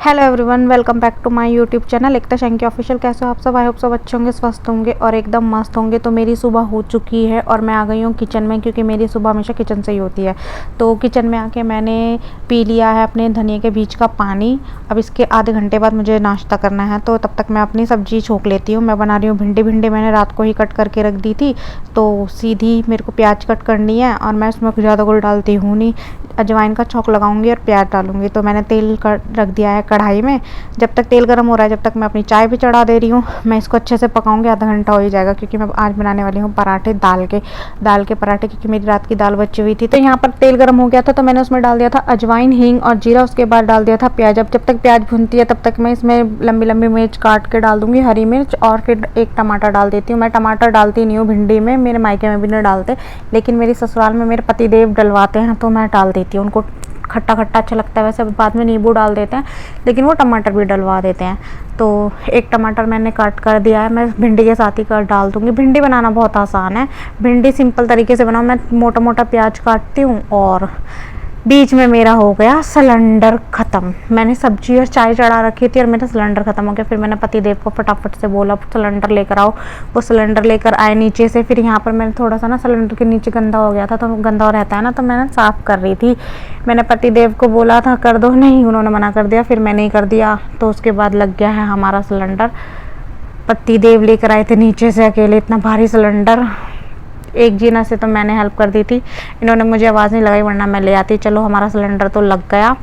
Hello everyone, welcome back to my YouTube channel Ekta Shanky official. कैसे हो आप सब? आई होप सब अच्छे होंगे, स्वस्थ होंगे और एकदम मस्त होंगे। तो मेरी सुबह हो चुकी है और मैं आ गई हूँ किचन में, क्योंकि मेरी सुबह हमेशा किचन से ही होती है। तो किचन में आके मैंने पी लिया है अपने धनिया के बीज का पानी। अब इसके आधे घंटे बाद मुझे नाश्ता करना है, तो तब तक मैं अपनी सब्जी छोंक लेती हूँ। मैं बना रही हूँ भिंडी मैंने रात को ही कट करके रख दी थी, तो सीधी मेरे को प्याज कट करनी है और मैं उसमें ज़्यादा गुड़ डालती हूँ नहीं, अजवाइन का छौंक लगाऊंगी और प्याज डालूंगी। तो मैंने तेल रख दिया है कढ़ाई में। जब तक तेल गर्म हो रहा है, जब तक मैं अपनी चाय भी चढ़ा दे रही हूँ। मैं इसको अच्छे से पकाऊंगी, आधा घंटा हो ही जाएगा, क्योंकि मैं आज बनाने वाली हूँ पराठे, दाल के पराठे, क्योंकि मेरी रात की दाल बची हुई थी। तो यहाँ पर तेल गर्म हो गया था, तो मैंने उसमें डाल दिया था अजवाइन, हींग और जीरा। उसके बाद डाल दिया था प्याज। अब जब तक प्याज भूनती है तब तक मैं इसमें लंबी लंबी मिर्च काट के डाल दूंगी, हरी मिर्च, और फिर एक टमाटर डाल देती हूँ। मैं टमाटर डालती नहीं हूँ भिंडी में, मेरे मायके में भी नहीं डालते, लेकिन मेरी ससुराल में मेरे पतिदेव डलवाते हैं, तो मैं डाल देती हूँ। उनको खट्टा खट्टा अच्छा लगता है, वैसे बाद में नींबू डाल देते हैं, लेकिन वो टमाटर भी डलवा देते हैं। तो एक टमाटर मैंने काट कर दिया है, मैं भिंडी के साथ ही कर डाल दूँगी। भिंडी बनाना बहुत आसान है, भिंडी सिंपल तरीके से बनाओ। मैं मोटा मोटा प्याज काटती हूँ और बीच में मेरा हो गया सिलेंडर ख़त्म। मैंने सब्जी और चाय चढ़ा रखी थी और मेरा सिलेंडर ख़त्म हो गया। फिर मैंने पतिदेव को फटाफट से बोला सिलेंडर लेकर आओ। वो सिलेंडर लेकर आए नीचे से। फिर यहाँ पर मैंने थोड़ा सा ना सिलेंडर के नीचे गंदा हो गया था, तो गंदा रहता है ना, तो मैंने साफ़ कर रही थी। मैंने पतिदेव को बोला था कर दो, नहीं उन्होंने मना कर दिया, फिर मैंने ही कर दिया। तो उसके बाद लग गया है हमारा सिलेंडर। पतिदेव लेकर आए थे नीचे से अकेले इतना भारी सिलेंडर। एक जीना से तो मैंने हेल्प कर दी थी, इन्होंने मुझे आवाज़ नहीं लगाई, वरना मैं ले आती। चलो हमारा सिलेंडर तो लग गया।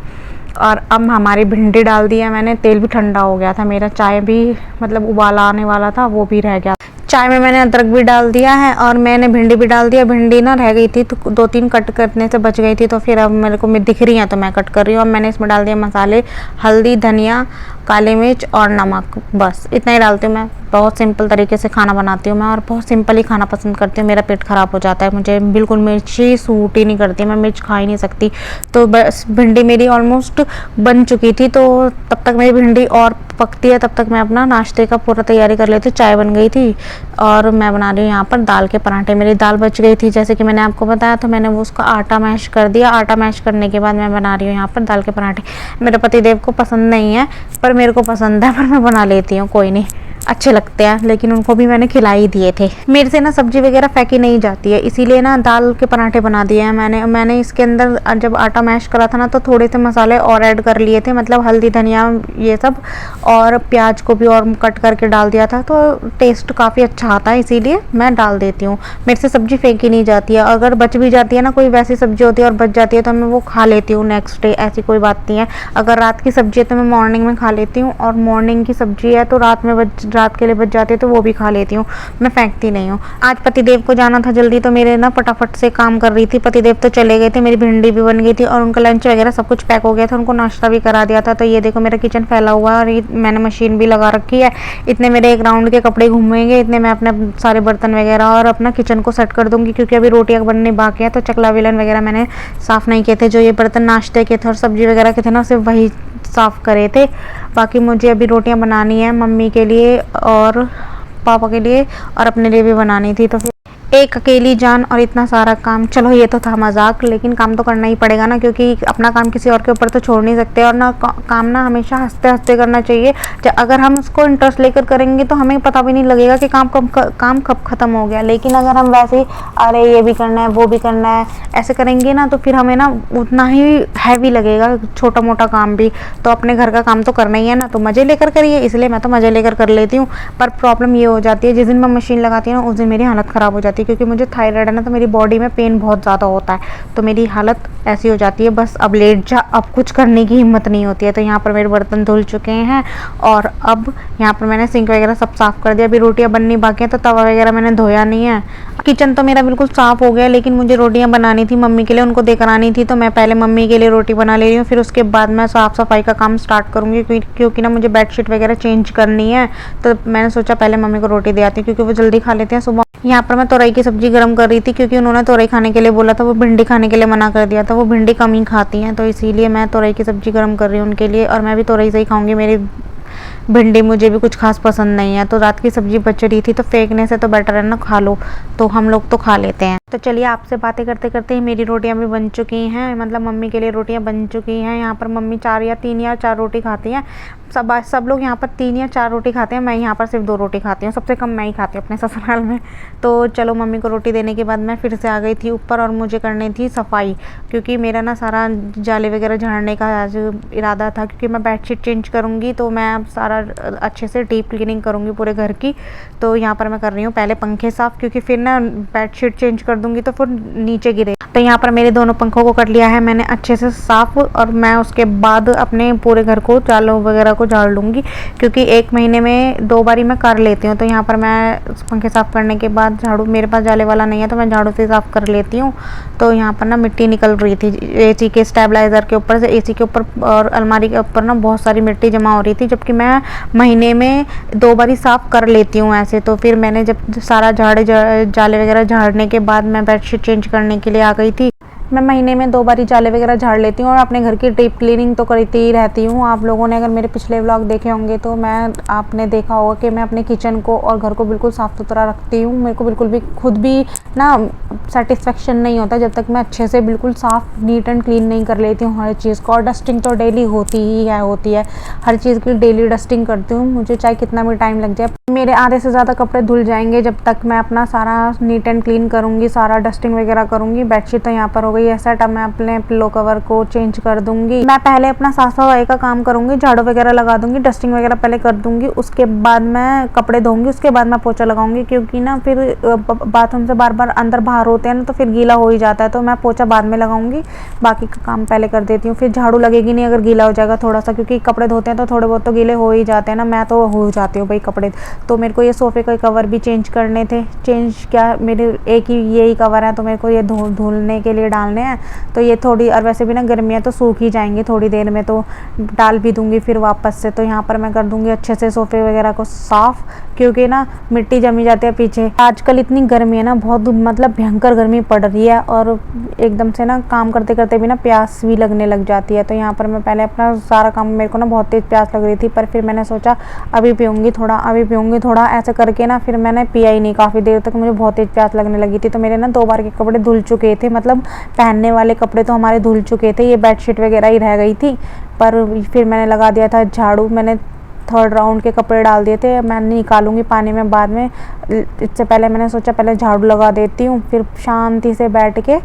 और अब हमारी भिंडी डाल दी है मैंने। तेल भी ठंडा हो गया था मेरा, चाय भी मतलब उबाला आने वाला था, वो भी रह गया। चाय में मैंने अदरक भी डाल दिया है और मैंने भिंडी भी डाल दिया। भिंडी ना रह गई थी, तो 2-3 कट करने से बच गई थी, तो फिर अब मेरे को दिख रही है तो मैं कट कर रही हूँ। अब मैंने इसमें डाल दिया मसाले, हल्दी, धनिया, काली मिर्च और नमक, बस इतना ही डालती हूँ। मैं बहुत सिंपल तरीके से खाना बनाती हूँ मैं, और बहुत सिंपल ही खाना पसंद करती हूँ। मेरा पेट ख़राब हो जाता है, मुझे बिल्कुल मिर्ची सूट ही नहीं करती, मैं मिर्च खा ही नहीं सकती। तो बस भिंडी मेरी ऑलमोस्ट बन चुकी थी, तो तब तक मेरी भिंडी और पकती है, तब तक मैं अपना नाश्ते का पूरा तैयारी कर लेती। चाय बन गई थी और मैं बना रही हूँ यहाँ पर दाल के पराठे। मेरी दाल बच गई थी, जैसे कि मैंने आपको बताया, तो मैंने वो उसका आटा मैश कर दिया। आटा मैश करने के बाद मैं बना रही हूँ यहाँ पर दाल के पराठे। मेरे पतिदेव को पसंद नहीं है, पर मेरे को पसंद है, पर मैं बना लेती हूँ, कोई नहीं, अच्छे लगते हैं। लेकिन उनको भी मैंने खिला ही दिए थे। मेरे से ना सब्जी वगैरह फेंकी नहीं जाती है, इसीलिए ना दाल के पराठे बना दिए हैं मैंने इसके अंदर जब आटा मैश करा था ना, तो थोड़े से मसाले और ऐड कर लिए थे, मतलब हल्दी, धनिया, ये सब, और प्याज को भी और कट करके डाल दिया था, तो टेस्ट काफ़ी अच्छा आता है, इसीलिए मैं डाल देती हूँ। मेरे से सब्जी फेंकी नहीं जाती है। अगर बच भी जाती है ना, कोई वैसी सब्जी होती है और बच जाती है, तो मैं वो खा लेती हूँ नेक्स्ट डे, ऐसी कोई बात नहीं है। अगर रात की सब्जी है तो मैं मॉर्निंग में खा लेती हूँ, और मॉर्निंग की सब्जी है तो रात के लिए बच जाती है, तो वो भी खा लेती हूँ, मैं फेंकती नहीं हूँ। आज पतिदेव को जाना था जल्दी, तो मेरे ना फटाफट से काम कर रही थी। पतिदेव तो चले गए थे, मेरी भिंडी भी बन गई थी और उनका लंच वगैरह सब कुछ पैक हो गया था, उनको नाश्ता भी करा दिया था। तो ये देखो मेरा किचन फैला हुआ है, और ये मैंने मशीन भी लगा रखी है। इतने मेरे एक राउंड के कपड़े घूमेंगे, इतने मैं अपने सारे बर्तन वगैरह और अपना किचन को सेट कर दूंगी, क्योंकि अभी रोटियां बनने बाकी है। तो चकला बेलन वगैरह मैंने साफ़ नहीं किए थे, जो ये बर्तन नाश्ते के थे और सब्जी वगैरह के थे ना, सिर्फ वही साफ़ करे थे। बाकी मुझे अभी रोटियां बनानी है, मम्मी के लिए और पापा के लिए, और अपने लिए भी बनानी थी। तो फिर एक अकेली जान और इतना सारा काम, चलो ये तो था मजाक, लेकिन काम तो करना ही पड़ेगा ना, क्योंकि अपना काम किसी और के ऊपर तो छोड़ नहीं सकते। और ना काम ना हमेशा हंसते हंसते करना चाहिए। अगर हम उसको इंटरेस्ट लेकर करेंगे तो हमें पता भी नहीं लगेगा कि काम कब ख़त्म हो गया। लेकिन अगर हम वैसे ही अरे ये भी करना है, वो भी करना है, ऐसे करेंगे ना, तो फिर हमें ना उतना ही हैवी लगेगा छोटा मोटा काम भी। तो अपने घर का काम तो करना ही है ना, तो मज़े लेकर करिए, इसलिए मैं तो मज़े लेकर कर लेती हूँ। पर प्रॉब्लम ये हो जाती है, जिस दिन मैं मशीन लगाती हूँ ना, उस दिन मेरी हालत ख़राब हो जाती है, क्योंकि मुझे थायराइड है ना, तो मेरी बॉडी में पेन बहुत ज़्यादा होता है, तो मेरी हालत ऐसी हो जाती है, बस अब लेट जा, अब कुछ करने की हिम्मत नहीं होती है। तो यहाँ पर मेरे बर्तन धुल चुके हैं, और अब यहाँ पर मैंने सिंक वगैरह सब साफ़ कर दिया। अभी रोटियाँ बननी बाकी हैं, तो तवा वगैरह मैंने धोया नहीं है। किचन तो मेरा बिल्कुल साफ़ हो गया, लेकिन मुझे रोटियाँ बनानी थी मम्मी के लिए, उनको देकर आनी थी। तो मैं पहले मम्मी के लिए रोटी बना ले रही हूँ, फिर उसके बाद मैं साफ़ सफाई का काम स्टार्ट करूँगी, क्योंकि ना मुझे बेडशीट वगैरह चेंज करनी है। तो मैंने सोचा पहले मम्मी को रोटी दे आती हूँ, क्योंकि वो जल्दी खा लेते हैं सुबह। यहाँ पर मैं तोरई की सब्जी गर्म कर रही थी, क्योंकि उन्होंने तोरई खाने के लिए बोला था, वो भिंडी खाने के लिए मना कर दिया था, वो भिंडी कम ही खाती हैं, तो इसीलिए मैं तोरई की सब्जी गर्म कर रही हूँ उनके लिए। और मैं भी तोरई से ही खाऊंगी, मेरी भिंडी मुझे भी कुछ खास पसंद नहीं है, तो रात की सब्जी बच रही थी तो फेंकने से तो बेटर है ना खा लो, तो हम लोग तो खा लेते हैं। तो चलिए आपसे बातें करते करते ही मेरी रोटियां भी बन चुकी हैं, मतलब मम्मी के लिए रोटियां बन चुकी हैं। यहाँ पर मम्मी 3 या 4 रोटी खाती हैं। सब लोग यहाँ पर 3 या 4 रोटी खाते हैं, मैं यहाँ पर सिर्फ 2 रोटी खाती हूँ, सबसे कम मैं ही खाती हूँ अपने ससुराल में। तो चलो मम्मी को रोटी देने के बाद मैं फिर से आ गई थी ऊपर और मुझे करनी थी सफाई, क्योंकि मेरा ना सारा जाले वगैरह झाड़ने का आज इरादा था, क्योंकि मैं बेडशीट चेंज करूँगी तो मैं अब सारा अच्छे से डीप क्लीनिंग करूँगी पूरे घर की। तो यहाँ पर मैं कर रही हूँ पहले पंखे साफ़, क्योंकि फिर ना बेडशीट चेंज कर दूँगी तो फिर नीचे गिरे। तो यहाँ पर मेरे दोनों पंखों को कर लिया है मैंने अच्छे से साफ़, और मैं उसके बाद अपने पूरे घर को जालों वगैरह को झाड़ लूँगी, क्योंकि 1 महीने में 2 बारी मैं कर लेती हूँ। तो यहाँ पर मैं पंखे साफ़ करने के बाद झाड़ू, मेरे पास जाले वाला नहीं है तो मैं झाड़ू से साफ़ कर लेती हूँ। तो यहाँ पर ना मिट्टी निकल रही थी एसी के स्टेबलाइज़र के ऊपर से, एसी के ऊपर और अलमारी के ऊपर ना बहुत सारी मिट्टी जमा हो रही थी, जबकि मैं महीने में 2 बारी साफ़ कर लेती हूँ ऐसे। तो फिर मैंने जब सारा जाले वगैरह झाड़ने के बाद मैं बेडशीट चेंज करने के लिए आ गई थी। मैं महीने में 2 बारी जाले वगैरह झाड़ लेती हूँ और अपने घर की डीप क्लीनिंग तो करती ही रहती हूँ। आप लोगों ने अगर मेरे पिछले व्लॉग देखे होंगे तो आपने देखा होगा कि मैं अपने किचन को और घर को बिल्कुल साफ़ सुथरा रखती हूँ। मेरे को बिल्कुल भी खुद भी ना सेटिस्फेक्शन नहीं होता जब तक मैं अच्छे से बिल्कुल साफ़ नीट एंड क्लीन नहीं कर लेती हूँ हर चीज़ को। और डस्टिंग तो डेली होती है, हर चीज़ की डेली डस्टिंग करती हूँ, मुझे चाहे कितना भी टाइम लग जाए। मेरे आधे से ज़्यादा कपड़े धुल जाएंगे जब तक मैं अपना सारा नीट एंड क्लीन करूँगी, सारा डस्टिंग वगैरह करूँगी। बेडशीट तो यहाँ पर हो गई है सेट, अब मैं अपने पिलो कवर को चेंज कर दूँगी। मैं पहले अपना साफ सफाई का काम करूँगी, झाड़ू वगैरह लगा दूँगी, डस्टिंग वगैरह पहले कर दूँगी, उसके बाद मैं कपड़े धोऊँगी, उसके बाद मैं पोछा लगाऊँगी, क्योंकि ना फिर बाथरूम से बार बार अंदर बाहर होते हैं ना तो फिर गीला हो ही जाता है। तो मैं पोछा बाद में लगाऊँगी, बाकी का काम पहले कर देती हूँ। फिर झाड़ू लगेगी नहीं अगर गीला हो जाएगा थोड़ा सा, क्योंकि कपड़े धोते हैं तो थोड़े बहुत तो गीले हो ही जाते हैं ना, मैं तो हो जाती हूँ भाई कपड़े। तो मेरे को ये सोफ़े के कवर भी चेंज करने थे, चेंज क्या, मेरे एक ही यही कवर है तो मेरे को ये धुलने के लिए डालने हैं। तो ये थोड़ी, और वैसे भी ना गर्मी है तो सूख ही जाएंगे थोड़ी देर में, तो डाल भी दूंगी फिर वापस से। तो यहाँ पर मैं कर दूंगी अच्छे से सोफ़े वगैरह को साफ़, क्योंकि ना मिट्टी जमी जाती है पीछे। आजकल इतनी गर्मी है ना, बहुत मतलब भयंकर गर्मी पड़ रही है, और एकदम से ना काम करते करते भी ना प्यास भी लगने लग जाती है। तो यहाँ पर मैं पहले अपना सारा काम, मेरे को ना बहुत तेज़ प्यास लग रही थी, पर फिर मैंने सोचा अभी पीऊँगी थोड़ा, ऐसे करके ना फिर मैंने पिया ही नहीं काफ़ी देर तक, मुझे बहुत तेज़ प्यास लगने लगी थी। तो मेरे ना 2 बार के कपड़े धुल चुके थे, मतलब पहनने वाले कपड़े तो हमारे धुल चुके थे, ये बेडशीट वगैरह ही रह गई थी। पर फिर मैंने लगा दिया था झाड़ू, मैंने 3rd राउंड के कपड़े डाल दिए थे, मैं निकालूंगी पानी में बाद में। इससे पहले मैंने सोचा पहले झाड़ू लगा देती हूँ, फिर शांति से बैठ के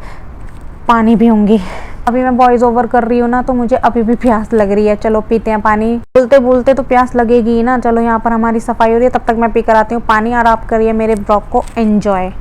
पानी पीऊँगी। अभी मैं वॉइस ओवर कर रही हूँ ना, तो मुझे अभी भी प्यास लग रही है। चलो पीते हैं पानी, बोलते बोलते तो प्यास लगेगी ही ना। चलो यहाँ पर हमारी सफाई हो रही है, तब तक मैं पी कर आती हूँ पानी, और आप करिए मेरे ब्लॉग को एंजॉय।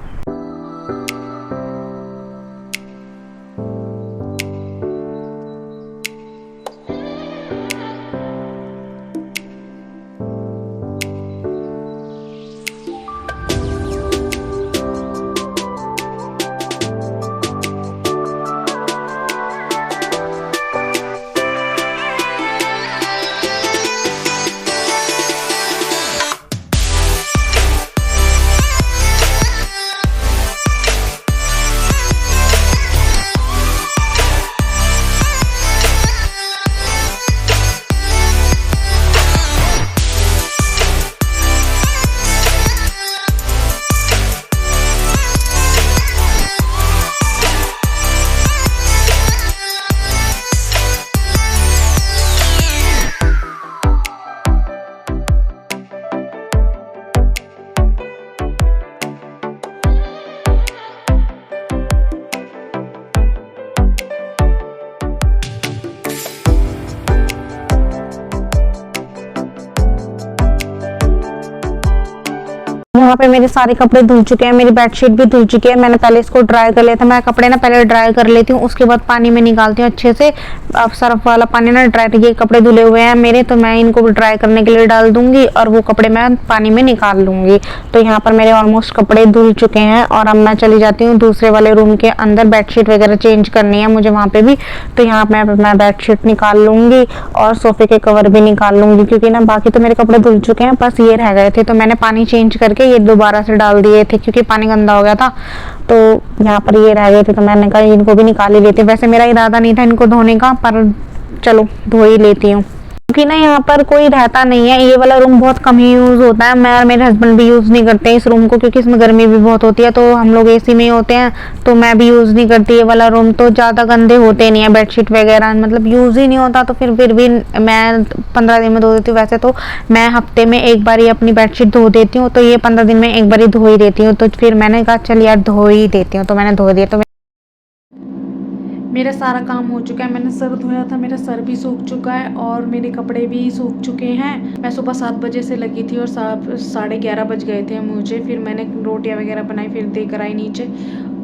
यहाँ पे मेरे सारे कपड़े धुल चुके हैं, मेरी बेडशीट भी धुल चुकी है। मैंने पहले इसको ड्राई कर लिया था, मैं कपड़े ना पहले ड्राई कर लेती हूँ, उसके बाद पानी में निकालती हूँ अच्छे से। अब सर्फ वाला पानी ना ड्राई, ये कपड़े धुले हुए हैं मेरे, तो मैं इनको ड्राई करने के लिए डाल दूंगी और वो कपड़े मैं पानी में निकाल लूंगी। तो यहाँ पर मेरे ऑलमोस्ट कपड़े धुल चुके हैं, और अब मैं चली जाती हूँ दूसरे वाले रूम के अंदर, बेडशीट वगैरह चेंज करनी है मुझे वहाँ पे भी। तो यहाँ मैं बेडशीट निकाल लूंगी और सोफे के कवर भी निकाल लूंगी, क्योंकि ना बाकी तो मेरे कपड़े धुल चुके हैं, बस ये रह गए थे। तो मैंने पानी चेंज करके ये दोबारा से डाल दिए थे, क्योंकि पानी गंदा हो गया था। तो यहाँ पर ये रह गए थे, तो मैंने कहा इनको भी निकाल ही लेते। वैसे मेरा इरादा नहीं था इनको धोने का, पर चलो धो ही लेती हूँ। क्योंकि ना यहाँ पर कोई रहता नहीं है, ये वाला रूम बहुत कम ही यूज़ होता है। मैं और मेरे हस्बैंड भी यूज़ नहीं करते इस रूम को, क्योंकि इसमें गर्मी भी बहुत होती है, तो हम लोग एसी में ही होते हैं, तो मैं भी यूज़ नहीं करती ये वाला रूम। तो ज़्यादा गंदे होते नहीं है बेडशीट वगैरह, मतलब यूज़ ही नहीं होता, तो फिर भी मैं 15 दिन में धो देती हूँ। वैसे तो मैं हफ्ते में एक बार ही अपनी बेडशीट धो देती हूँ, तो ये 15 दिन में एक बार ही धो ही देती हूँ। तो फिर मैंने कहा चल यार धो ही देती हूँ, तो मैंने धो दिया। तो मेरा सारा काम हो चुका है, मैंने सर धोया था, मेरा सर भी सूख चुका है और मेरे कपड़े भी सूख चुके हैं। मैं सुबह 7 बजे से लगी थी और 11:30 बज गए थे मुझे। फिर मैंने रोटियां वगैरह बनाई, फिर देकर आई नीचे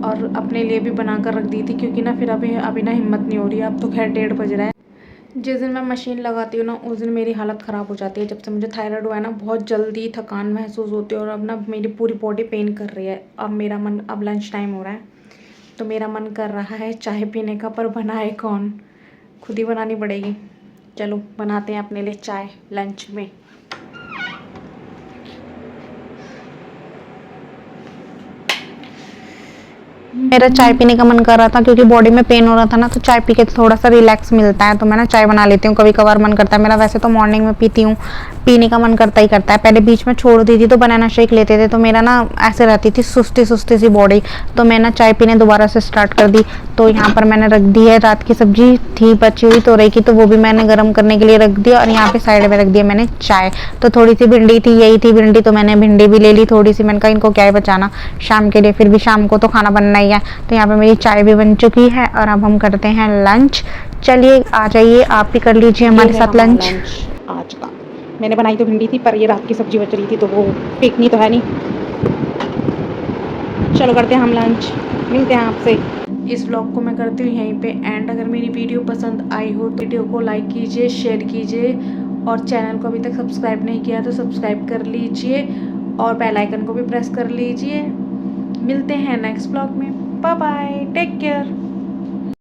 और अपने लिए भी बना कर रख दी थी, क्योंकि ना फिर अभी ना हिम्मत नहीं हो रही है। अब तो खैर 1:30 बज रहा है। जिस दिन मैं मशीन लगाती हूँ ना, उस दिन मेरी हालत ख़राब हो जाती है। जब से मुझे थायराइड हुआ है ना, बहुत जल्दी थकान महसूस होती है और अब ना मेरी पूरी बॉडी पेन कर रही है। अब लंच टाइम हो रहा है, तो मेरा मन कर रहा है चाय पीने का, पर बनाए कौन, खुद ही बनानी पड़ेगी। चलो बनाते हैं अपने लिए चाय लंच में। मेरा चाय पीने का मन कर रहा था, क्योंकि बॉडी में पेन हो रहा था ना, तो चाय पी के थोड़ा सा रिलैक्स मिलता है, तो मैं ना चाय बना लेती हूँ। कभी कभार मन करता है मेरा, वैसे तो मॉर्निंग में पीती हूँ, पीने का मन करता ही करता है। पहले बीच में छोड़ दी थी, तो बनाना शेक लेते थे, तो मेरा ना ऐसे रहती थी सुस्ती सुस्ती सी बॉडी, तो मैं ना चाय पीने दोबारा से स्टार्ट कर दी। तो यहाँ पर मैंने रख दी है, रात की सब्जी थी बची हुई तोरई की, तो वो भी मैंने गर्म करने के लिए रख दिया, और यहाँ पे साइड में रख दिया मैंने चाय। तो थोड़ी सी भिंडी थी, यही थी भिंडी, तो मैंने भिंडी भी ले ली थोड़ी सी। मैंने कहा इनको क्या है बचाना शाम के लिए, फिर भी शाम को तो खाना बनना ही है। तो यहाँ पे मेरी चाय भी बन चुकी है और अब हम करते हैं लंच। चलिए आ जाइए, आप भी कर लीजिए हमारे साथ लंच। आज का मैंने बनाई तो भिंडी थी, पर ये रात की सब्जी बच रही थी, तो वो फेंकनी तो है नहीं। चलो करते हैं हम लंच, मिलते हैं आपसे। इस व्लॉग को मैं करती हूँ यहीं पे एंड। अगर मेरी वीडियो पसंद आई हो तो वीडियो को लाइक कीजिए, शेयर कीजिए, और चैनल को अभी तक सब्सक्राइब नहीं किया तो सब्सक्राइब कर लीजिए और बेल आइकन को भी प्रेस कर लीजिए। मिलते हैं नेक्स्ट व्लॉग में। Bye bye, take care.